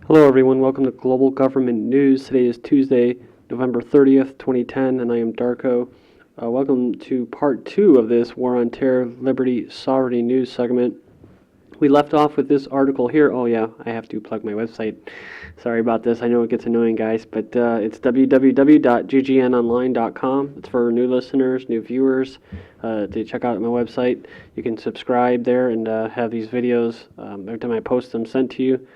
Hello everyone, welcome to Global Government News. Today is Tuesday, November 30th, 2010, and I am Darko. Welcome to part 2 of this War on Terror, Liberty, Sovereignty news segment. We left off with this article here. Oh yeah, I have to plug my website. Sorry about this, I know it gets annoying guys, but it's www.ggnonline.com. It's for new listeners, new viewers, to check out my website. You can subscribe there and have these videos, every time I post them, sent to you,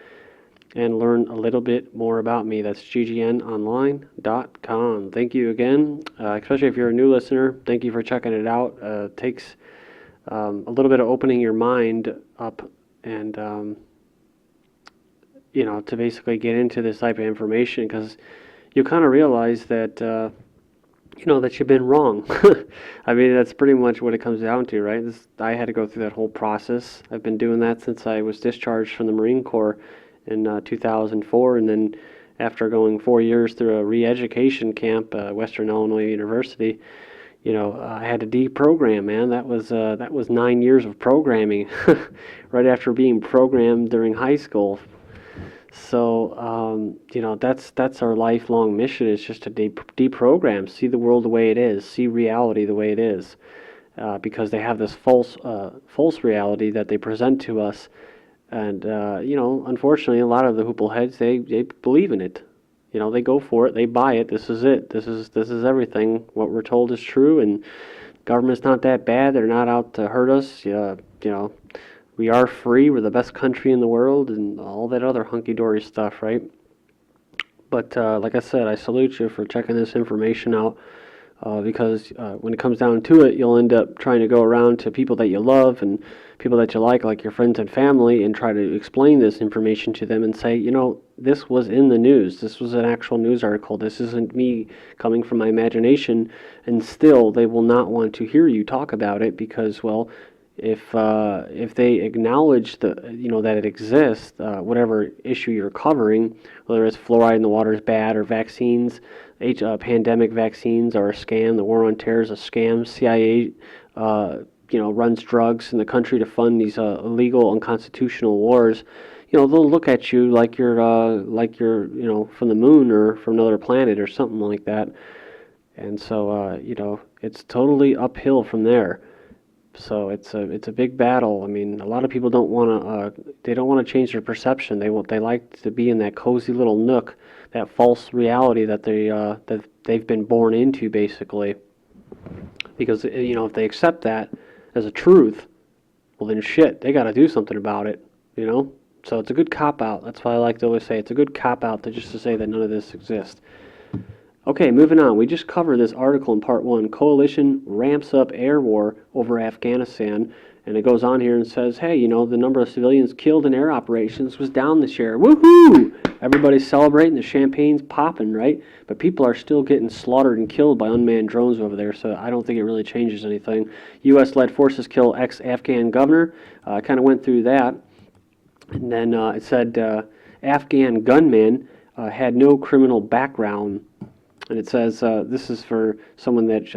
and learn a little bit more about me. That's gggnonline.com. Thank you again, especially if you're a new listener. Thank you for checking it out. It takes a little bit of opening your mind up and, to basically get into this type of information, because you kind of realize that, that you've been wrong. I mean, that's pretty much what it comes down to, right? I had to go through that whole process. I've been doing that since I was discharged from the Marine Corps in 2004, and then after going 4 years through a re-education camp, Western Illinois University, I had to deprogram, man. That was 9 years of programming, right after being programmed during high school. So, that's our lifelong mission, is just to deprogram, see the world the way it is, see reality the way it is, because they have this false reality that they present to us. And, unfortunately, a lot of the hoople heads, they believe in it. They go for it. They buy it. This is it. This is everything. What we're told is true, and government's not that bad. They're not out to hurt us. We are free. We're the best country in the world, and all that other hunky-dory stuff, right? But like I said, I salute you for checking this information out. Because when it comes down to it, you'll end up trying to go around to people that you love and people that you like your friends and family, and try to explain this information to them and say, this was in the news. This was an actual news article. This isn't me coming from my imagination. And still, they will not want to hear you talk about it because, well, if they acknowledge that it exists, whatever issue you're covering, whether it's fluoride in the water is bad or vaccines, pandemic vaccines are a scam, the war on terror is a scam, CIA runs drugs in the country to fund these illegal, unconstitutional wars, they'll look at you like you're from the moon or from another planet or something like that. And so it's totally uphill from there. So it's a big battle. I mean, a lot of people don't want to change their perception. They like to be in that cozy little nook, that false reality that they've been born into, basically. Because if they accept that as a truth, well then shit, they got to do something about it. So it's a good cop out. That's why I like to always say it's a good cop out to say that none of this exists. Okay, moving on. We just covered this article in part 1. Coalition ramps up air war over Afghanistan. And it goes on here and says, hey, the number of civilians killed in air operations was down this year. Woohoo! Everybody's celebrating, the champagne's popping, right? But people are still getting slaughtered and killed by unmanned drones over there, so I don't think it really changes anything. U.S.-led forces kill ex-Afghan governor. I kind of went through that. And then it said Afghan gunmen had no criminal background. And it says, this is for someone that,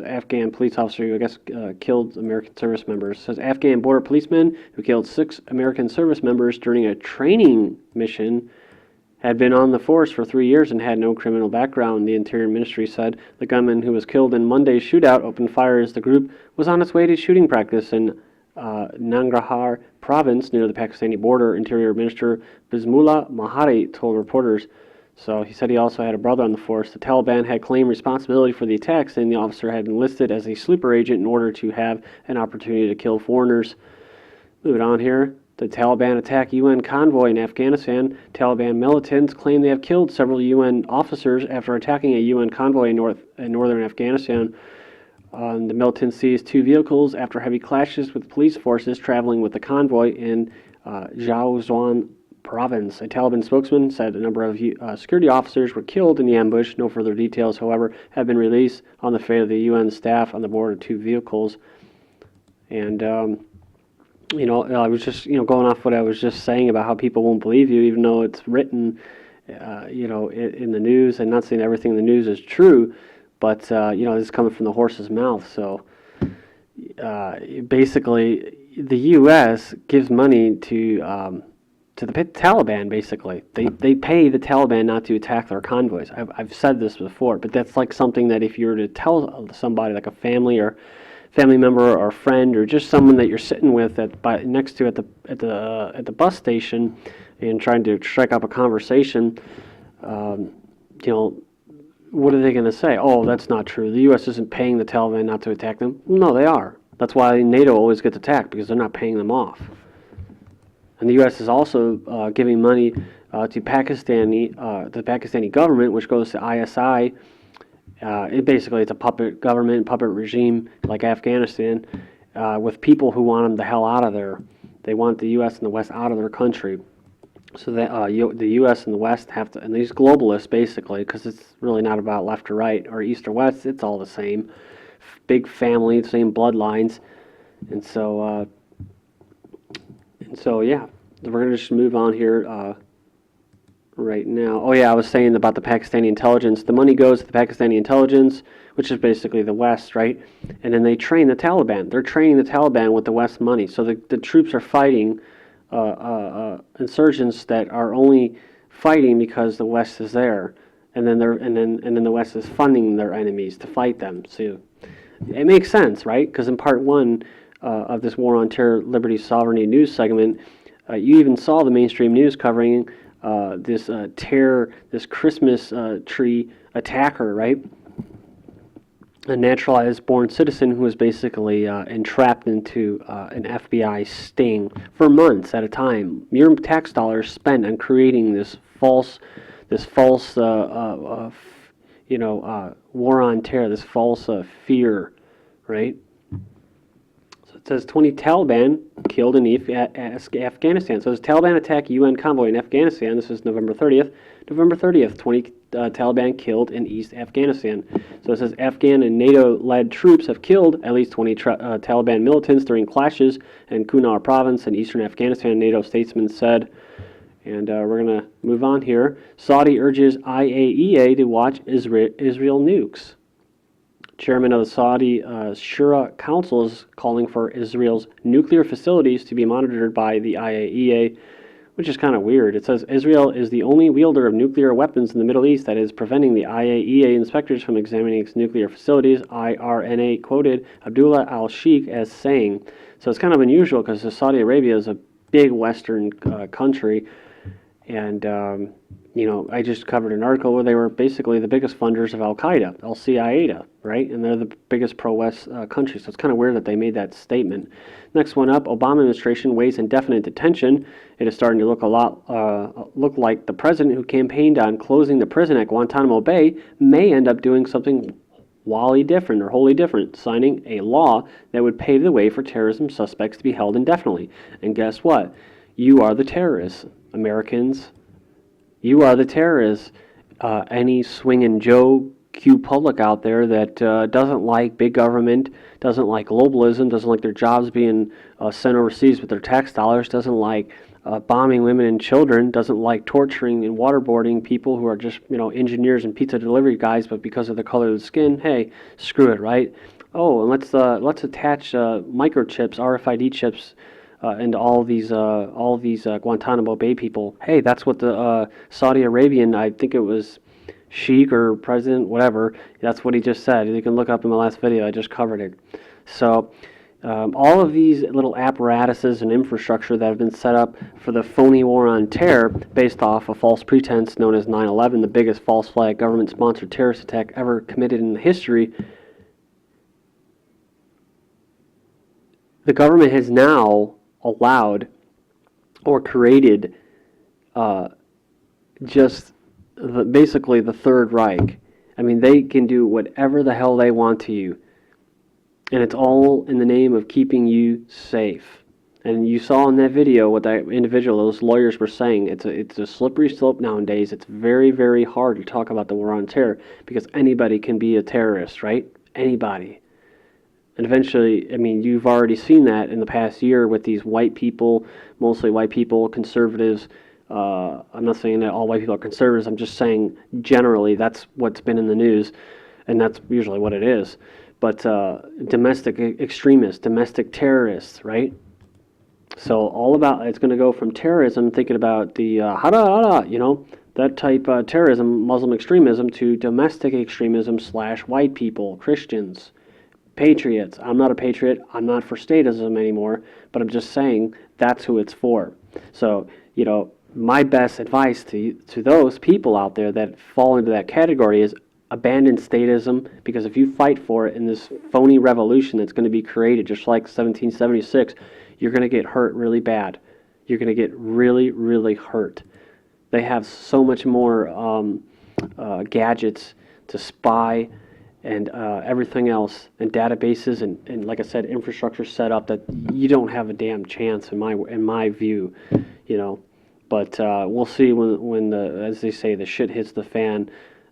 Afghan police officer who I guess killed American service members. It says, Afghan border policemen who killed 6 American service members during a training mission had been on the force for 3 years and had no criminal background, the Interior Ministry said. The gunman who was killed in Monday's shootout opened fire as the group was on its way to shooting practice in Nangarhar province near the Pakistani border. Interior Minister Bismillah Mahari told reporters. So he said he also had a brother on the force. The Taliban had claimed responsibility for the attack, saying the officer had enlisted as a sleeper agent in order to have an opportunity to kill foreigners. Moving on here. The Taliban attack UN convoy in Afghanistan. Taliban militants claim they have killed several UN officers after attacking a UN convoy in northern Afghanistan. The militants seized 2 vehicles after heavy clashes with police forces traveling with the convoy in Jawzjan province. A Taliban spokesman said a number of security officers were killed in the ambush. No further details, however, have been released on the fate of the UN staff on the board of 2 vehicles. And, I was just, going off what I was just saying about how people won't believe you, even though it's written, in the news. And not saying everything in the news is true, but, this is coming from the horse's mouth. So, basically, the U.S. gives money to to the Taliban, basically. They pay the Taliban not to attack their convoys. I've said this before, but that's like something that if you were to tell somebody, like a family or family member or friend or just someone that you're sitting with next to at the bus station and trying to strike up a conversation, what are they going to say? Oh, that's not true. The U.S. isn't paying the Taliban not to attack them. No, they are. That's why NATO always gets attacked, because they're not paying them off. And the U.S. is also giving money to the Pakistani government, which goes to ISI. It's a puppet government, puppet regime like Afghanistan, with people who want them the hell out of there. They want the U.S. and the West out of their country. So that the U.S. and the West have to, and these globalists basically, because it's really not about left or right or east or west, it's all the same. Big family, same bloodlines. And so yeah, we're going to just move on here right now. Oh yeah, I was saying about the Pakistani intelligence. The money goes to the Pakistani intelligence, which is basically the West, right? And then they train the Taliban. They're training the Taliban with the West money. So the troops are fighting insurgents that are only fighting because the West is there, and then the West is funding their enemies to fight them. So it makes sense, right? Because in part one of this War on Terror, Liberty, Sovereignty news segment, you even saw the mainstream news covering this Christmas tree attacker, right? A naturalized born citizen who was basically entrapped into an FBI sting for months at a time. Your tax dollars spent on creating this false war on terror, this false fear, right? So it says 20 Taliban killed in Afghanistan. So there's Taliban attack UN convoy in Afghanistan. This is November 30th. November 30th, 20 Taliban killed in East Afghanistan. So it says Afghan and NATO-led troops have killed at least 20 Taliban militants during clashes in Kunar province in eastern Afghanistan, NATO statesman said. And we're going to move on here. Saudi urges IAEA to watch Israel nukes. Chairman of the Saudi Shura Council is calling for Israel's nuclear facilities to be monitored by the IAEA, which is kind of weird. It says Israel is the only wielder of nuclear weapons in the Middle East that is preventing the IAEA inspectors from examining its nuclear facilities. IRNA quoted Abdullah al-Sheikh as saying. So it's kind of unusual because Saudi Arabia is a big Western country. And, I just covered an article where they were basically the biggest funders of Al-Qaeda, Al-Qaeda, right? And they're the biggest pro-West country. So it's kind of weird that they made that statement. Next one up, Obama administration weighs indefinite detention. It is starting to look like the president who campaigned on closing the prison at Guantanamo Bay may end up doing something wholly different, signing a law that would pave the way for terrorism suspects to be held indefinitely. And guess what? You are the terrorists, Americans. You are the terrorists. Any swinging Joe Q public out there that doesn't like big government, doesn't like globalism, doesn't like their jobs being sent overseas with their tax dollars, doesn't like bombing women and children, doesn't like torturing and waterboarding people who are just engineers and pizza delivery guys, but because of the color of the skin, hey, screw it, right? Oh, and let's attach microchips, RFID chips. And all these Guantanamo Bay people. Hey, that's what the Saudi Arabian, I think it was Sheikh or President, whatever, that's what he just said. You can look up in my last video, I just covered it. So all of these little apparatuses and infrastructure that have been set up for the phony war on terror based off a false pretense known as 9/11, the biggest false flag government-sponsored terrorist attack ever committed in history, the government has now allowed or created basically the Third Reich. I mean, they can do whatever the hell they want to you. And it's all in the name of keeping you safe. And you saw in that video what that individual, those lawyers were saying. It's a slippery slope nowadays. It's very, very hard to talk about the war on terror because anybody can be a terrorist, right? Anybody. And eventually, I mean, you've already seen that in the past year with these white people, mostly white people, conservatives. I'm not saying that all white people are conservatives. I'm just saying generally that's what's been in the news, and that's usually what it is. But domestic extremists, domestic terrorists, right? So all about, it's going to go from terrorism, thinking about the hada hada, that type of terrorism, Muslim extremism, to domestic extremism / white people, Christians, patriots. I'm not a patriot. I'm not for statism anymore, but I'm just saying that's who it's for. So, my best advice to those people out there that fall into that category is abandon statism, because if you fight for it in this phony revolution that's going to be created just like 1776, you're going to get hurt really bad. You're going to get really, really hurt. They have so much more gadgets to spy and everything else, and databases and like I said, infrastructure set up that you don't have a damn chance in my view, But we'll see when as they say, the shit hits the fan.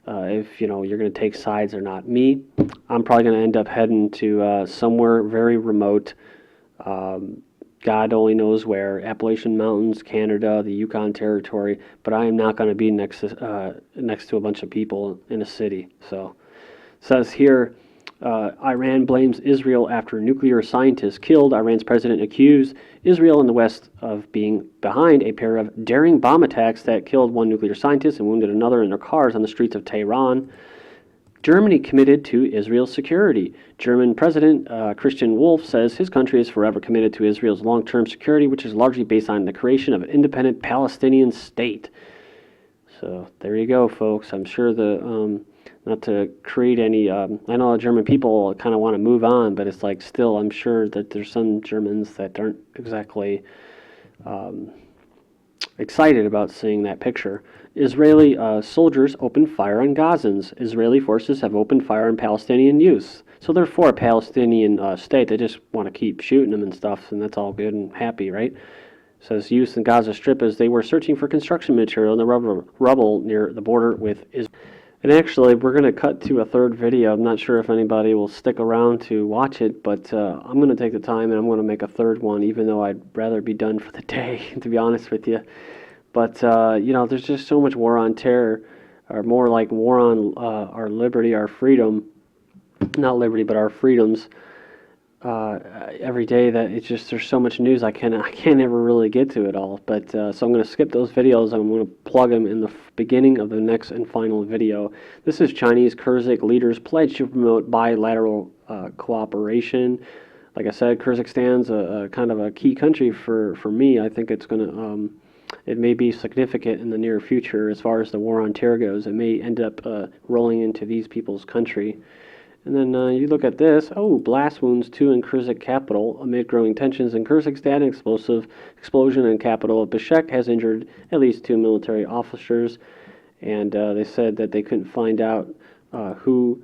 If you're going to take sides or not. Me, I'm probably going to end up heading to somewhere very remote. God only knows where, Appalachian Mountains, Canada, the Yukon Territory, but I am not going to be next to a bunch of people in a city. So, it says here, Iran blames Israel after nuclear scientists killed. Iran's president accused Israel and the West of being behind a pair of daring bomb attacks that killed one nuclear scientist and wounded another in their cars on the streets of Tehran. Germany committed to Israel's security. German President Christian Wulff says his country is forever committed to Israel's long-term security, which is largely based on the creation of an independent Palestinian state. So there you go, folks. I'm sure not to create any, I know the German people kind of want to move on, but it's like still, I'm sure that there's some Germans that aren't exactly excited about seeing that picture. Israeli soldiers opened fire on Gazans. Israeli forces have opened fire on Palestinian youths. So they're for a Palestinian state. They just want to keep shooting them and stuff, and that's all good and happy, right? Says youths in Gaza Strip as they were searching for construction material in the rubble near the border with Israel. And actually, we're going to cut to a third video. I'm not sure if anybody will stick around to watch it, but I'm going to take the time and I'm going to make a third one, even though I'd rather be done for the day, to be honest with you. But, there's just so much war on terror, or more like war on our liberty, our freedom. Not liberty, but our freedoms. Every day that it's just, there's so much news I can't ever really get to it all. But so I'm going to skip those videos. I'm going to plug them in the beginning of the next and final video. This is Chinese Kyrgyz leaders pledge to promote bilateral cooperation. Like I said, Kyrgyzstan's a kind of a key country for me. I think it's going to it may be significant in the near future as far as the war on terror goes. It may end up rolling into these people's country. And then you look at this. Oh, blast wounds 2 in Kyrgyz capital amid growing tensions in Kyrgyzstan. An explosive explosion in capital of Bishkek has injured at least 2 military officers. And they said that they couldn't find out who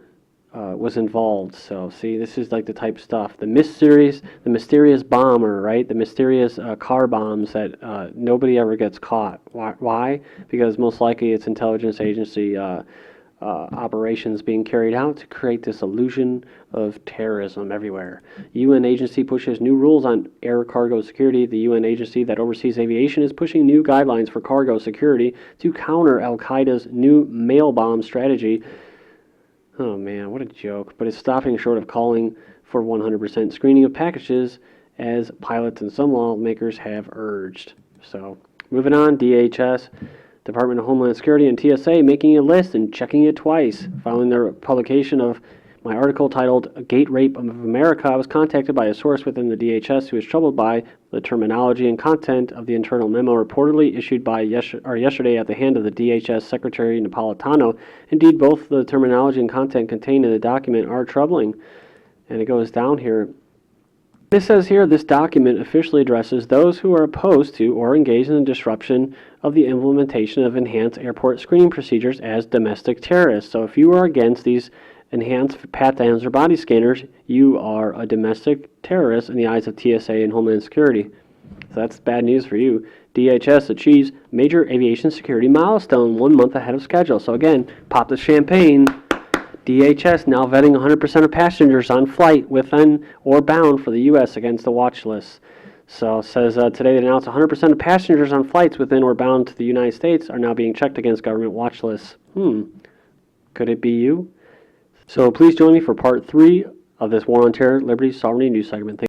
was involved. So see, this is like the type of stuff. The mysterious bomber, right? The mysterious car bombs that nobody ever gets caught. Why? Because most likely it's intelligence agency operations being carried out to create this illusion of terrorism everywhere. UN agency pushes new rules on air cargo security. The UN agency that oversees aviation is pushing new guidelines for cargo security to counter Al-Qaeda's new mail bomb strategy. Oh man, what a joke. But it's stopping short of calling for 100% screening of packages, as pilots and some lawmakers have urged. So, moving on, DHS, Department of Homeland Security, and TSA making a list and checking it twice. Following their publication of my article titled Gate Rape of America, I was contacted by a source within the DHS who was troubled by the terminology and content of the internal memo reportedly issued by yesterday at the hand of the DHS Secretary Napolitano. Indeed, both the terminology and content contained in the document are troubling. And it goes down here. It says here, this document officially addresses those who are opposed to or engaged in the disruption of the implementation of enhanced airport screening procedures as domestic terrorists. So if you are against these enhanced pat-downs or body scanners, you are a domestic terrorist in the eyes of TSA and Homeland Security. So that's bad news for you. DHS achieves major aviation security milestone 1 month ahead of schedule. So again, pop the champagne. DHS now vetting 100% of passengers on flight within or bound for the U.S. against the watch list. So it says today they announced 100% of passengers on flights within or bound to the United States are now being checked against government watch lists. Could it be you? So please join me for part 3 of this War on Terror, Liberty, Sovereignty news segment.